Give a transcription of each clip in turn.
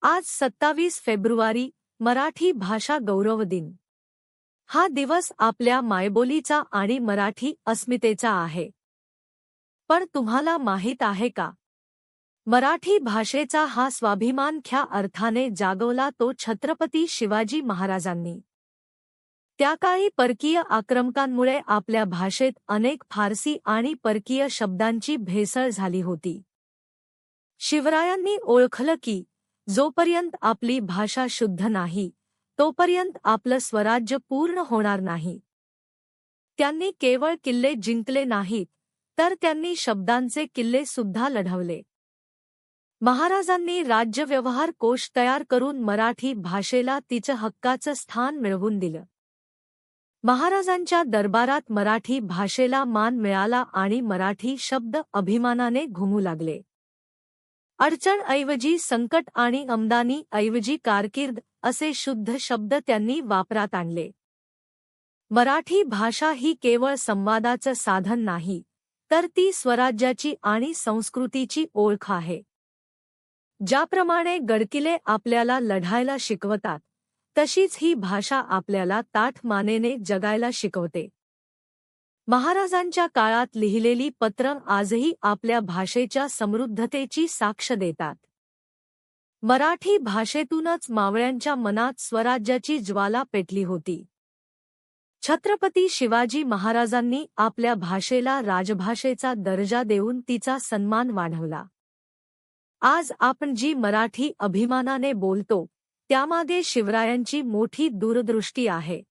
आज 27 फेब्रुवारी मराठी भाषा गौरव दिन। हा दिवस आपल्या मायबोलीचा आणि मराठी अस्मितेचा आहे। पण तुम्हाला माहीत आहे का, मराठी भाषेचा हा स्वाभिमान ख्या अर्थाने जागवला तो छत्रपती शिवाजी महाराजांनी। त्या काळी परकीय आक्रमकांमुळे आपल्या भाषेत अनेक फारसी आणि परकीय शब्दांची भेसळ झाली होती। शिवरायांनी ओळखलं की जोपर्यंत आपली भाषा शुद्ध नाही तोपर्यंत आपलं स्वराज्य पूर्ण होणार नाही। त्यांनी केवळ किल्ले जिंकले नाहीत, तर त्यांनी शब्दांचे किल्ले सुद्धा लढवले। महाराजांनी राज्यव्यवहार कोश तयार करून मराठी भाषेला तिचं हक्काचं स्थान मिळवून दिलं। महाराजांच्या दरबारात मराठी भाषेला मान मिळाला आणि मराठी शब्द अभिमानाने घुमू लागले। अडचणऐवजी संकट आणि आमदानीऐवजी कारकीर्द असे शुद्ध शब्द त्यांनी वापरात आणले। मराठी भाषा ही केवळ संवादाचं साधन नाही, तर ती स्वराज्याची आणि संस्कृतीची ओळख आहे। ज्याप्रमाणे गडकिल्ले आपल्याला लढायला शिकवतात, तशीच ही भाषा आपल्याला ताठ मानेने जगायला शिकवते। महाराजांच्या काळात लिहिलेली पत्र आजही आपल्या भाषेच्या समृद्धतेची साक्ष देतात। मराठी भाषेतूनच मावळ्यांच्या मनात स्वराज्याची ज्वाला पेटली होती। छत्रपती शिवाजी महाराजांनी आपल्या भाषेला राजभाषेचा दर्जा देऊन तिचा सन्मान वाढवला। आज आपण जी मराठी अभिमानाने बोलतो, त्यामागे शिवरायांची मोठी दूरदृष्टी आहे।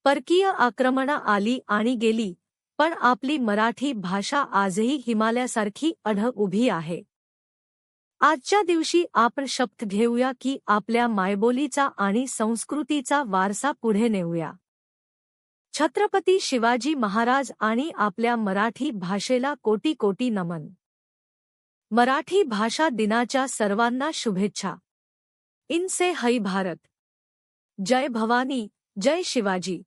परकीय आक्रमणं आली आणि गेली, पण आपली मराठी भाषा आजही हिमालयासारखी अढळ उभी आहे। आजच्या दिवशी आपण शपथ घेऊया की आपल्या मायबोलीचा आणि संस्कृतीचा वारसा पुढे नेऊया। छत्रपती शिवाजी महाराज आणि आपल्या मराठी भाषेला कोटी कोटी नमन। मराठी भाषा दिनाच्या सर्वांना शुभेच्छा। इनसे है भारत। जय भवानी, जय शिवाजी।